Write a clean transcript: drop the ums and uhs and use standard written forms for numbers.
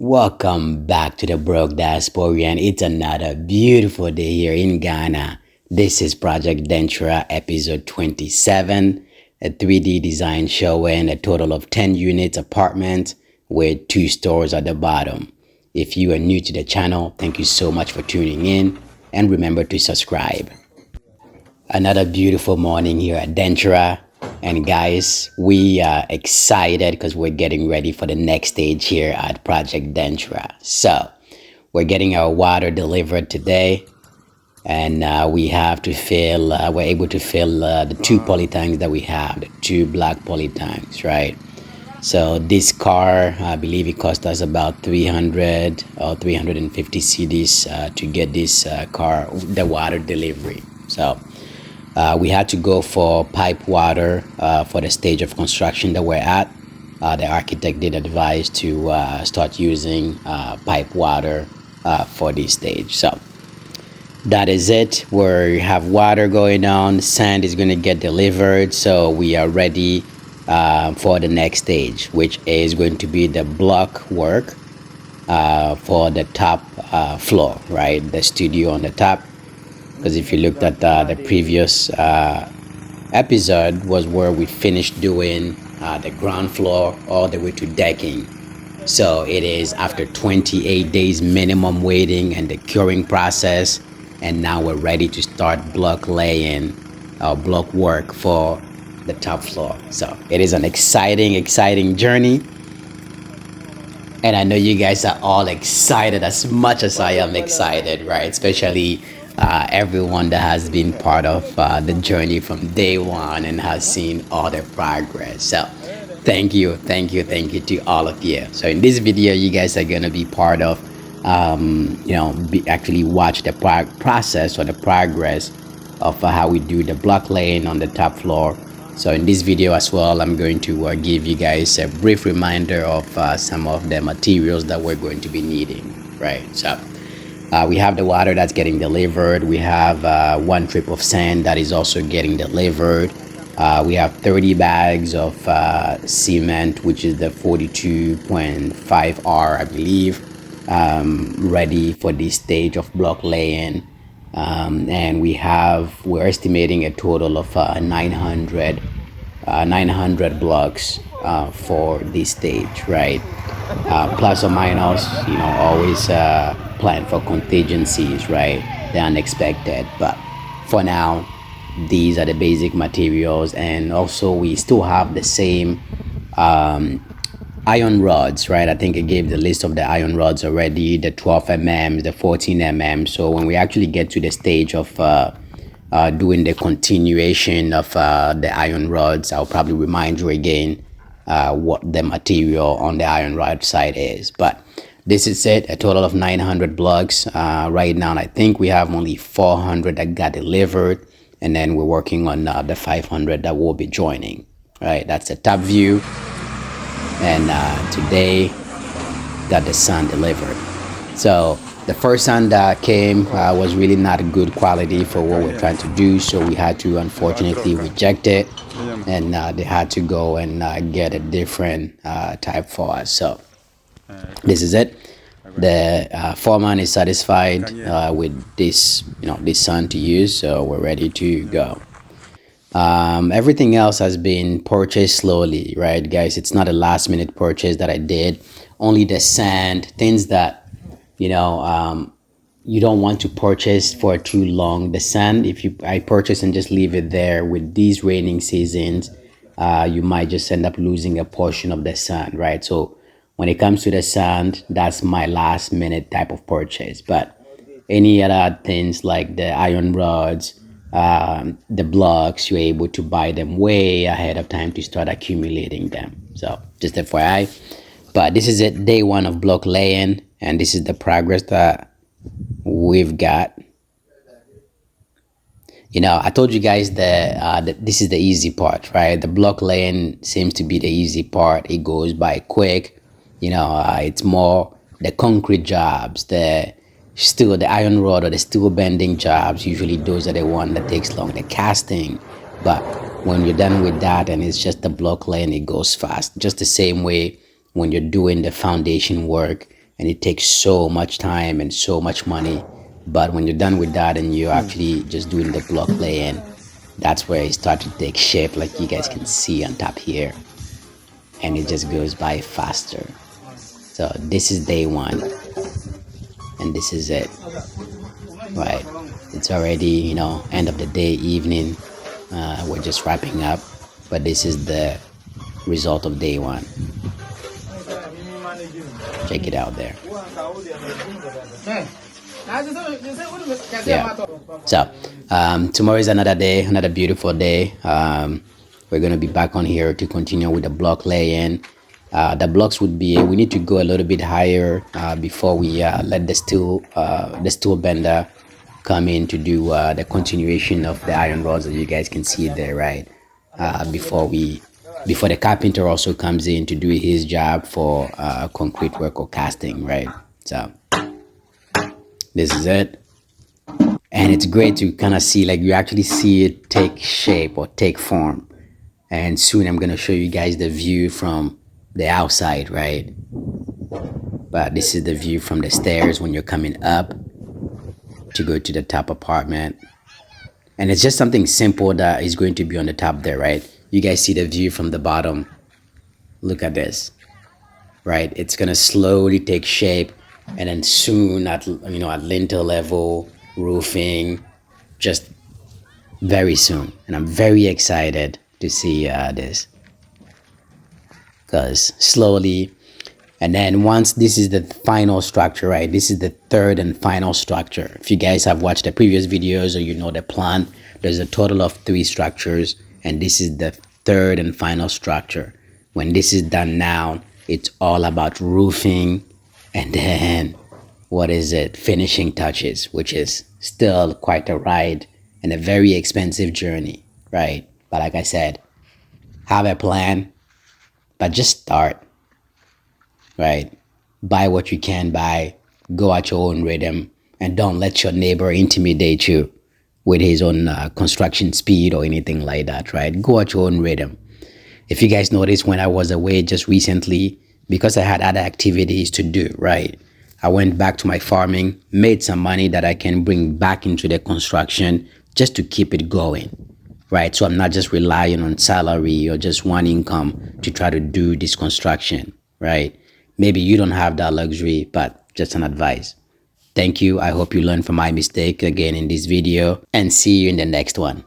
Welcome back to the Broke Diasporian. It's another beautiful day here in Ghana. This is Project Denchira episode 27, a 3D design showing a total of 10 units apartment with 2 stores at the bottom. If you are new to the channel, thank you so much for tuning in and remember to subscribe. Another beautiful morning here at Denchira. And guys, we are excited because we're getting ready for the next stage here at Project Denchira. So we're getting our water delivered today, and we have to fill. We're able to fill the 2 poly tanks that we have, the 2 black poly tanks, right? So this car, I believe it cost us about 300 or 350 CDs to get this car, the water delivery. So we had to go for pipe water for the stage of construction that we're at. The architect did advise to start using pipe water for this stage. So that is it. We have water going on. Sand is going to get delivered. So we are ready for the next stage, which is going to be the block work for the top floor, right? The studio on the top. Because if you looked at the previous episode was where we finished doing the ground floor all the way to decking. So it is after 28 days minimum waiting and the curing process, and now we're ready to start block laying or block work for the top floor. So it is an exciting journey, and I know you guys are all excited as much as I am excited, right? Especially everyone that has been part of the journey from day one and has seen all the progress. So thank you to all of you. So in this video, you guys are gonna be part of actually watch the process or the progress of how we do the block laying on the top floor. So in this video as well, I'm going to give you guys a brief reminder of some of the materials that we're going to be needing, right? So we have the water that's getting delivered. We have 1 trip of sand that is also getting delivered. We have 30 bags of cement, which is the 42.5R, I believe, ready for this stage of block laying. And we're estimating a total of 900 blocks for this stage, right? Plus or minus, always plan for contingencies, right? The unexpected. But for now, these are the basic materials, and also we still have the same iron rods, right? I think I gave the list of the iron rods already, the 12 mm, the 14 mm. So when we actually get to the stage of doing the continuation of the iron rods, I'll probably remind you again what the material on the iron rod side is. But this is it, a total of 900 blocks. Right now, I think we have only 400 that got delivered, and then we're working on the 500 that will be joining, right? That's the top view. And today, got the sand delivered. So the first sand that came was really not good quality for what we're trying to do, so we had to unfortunately reject it, and they had to go and get a different type for us. So this is it. The foreman is satisfied with this sand to use, so we're ready to go. Everything else has been purchased slowly, right, guys? It's not a last minute purchase that I did. Only the sand, things that you don't want to purchase for too long. The sand, if I purchase and just leave it there with these raining seasons, you might just end up losing a portion of the sand, right? So when it comes to the sand, that's my last minute type of purchase. But any other things like the iron rods, the blocks, you're able to buy them way ahead of time to start accumulating them. So just FYI. But this is it, day 1 of block laying, and this is the progress that we've got. I told you guys that this is the easy part, right? The block laying seems to be the easy part. It goes by quick. It's more the concrete jobs, the iron rod or the steel bending jobs. Usually those are the one that takes long, the casting. But when you're done with that and it's just the block laying, it goes fast. Just the same way when you're doing the foundation work, and it takes so much time and so much money. But when you're done with that and you're actually just doing the block laying, that's where it starts to take shape, like you guys can see on top here, and it just goes by faster. So this is day one, and this is it, right? It's already, end of the day, evening. We're just wrapping up, but this is the result of day one. Check it out there. Yeah. So tomorrow is another day, another beautiful day. We're gonna be back on here to continue with the block laying. The blocks would be, we need to go a little bit higher before we let the steel bender come in to do the continuation of the iron rods that you guys can see there, right? Before the carpenter also comes in to do his job for concrete work or casting, right? So this is it, and it's great to kind of see, like, you actually see it take shape or take form. And soon I'm gonna show you guys the view from the outside, right? But this is the view from the stairs when you're coming up to go to the top apartment. And it's just something simple that is going to be on the top there, right? You guys see the view from the bottom. Look at this, right? It's gonna slowly take shape, and then soon at lintel level, roofing, just very soon. And I'm very excited to see this, because slowly. And then once this is the final structure, right? This is the third and final structure. If you guys have watched the previous videos or you know the plan, there's a total of 3 structures, and this is the third and final structure. When this is done now, it's all about roofing, and then finishing touches, which is still quite a ride and a very expensive journey, right? But like I said, have a plan, but just start. Right? Buy what you can buy, go at your own rhythm, and don't let your neighbor intimidate you with his own construction speed or anything like that, right? Go at your own rhythm. If you guys noticed, when I was away just recently, because I had other activities to do, right? I went back to my farming, made some money that I can bring back into the construction just to keep it going, right? So I'm not just relying on salary or just one income to try to do this construction, right? Maybe you don't have that luxury, but just an advice. Thank you. I hope you learned from my mistake again in this video, and see you in the next one.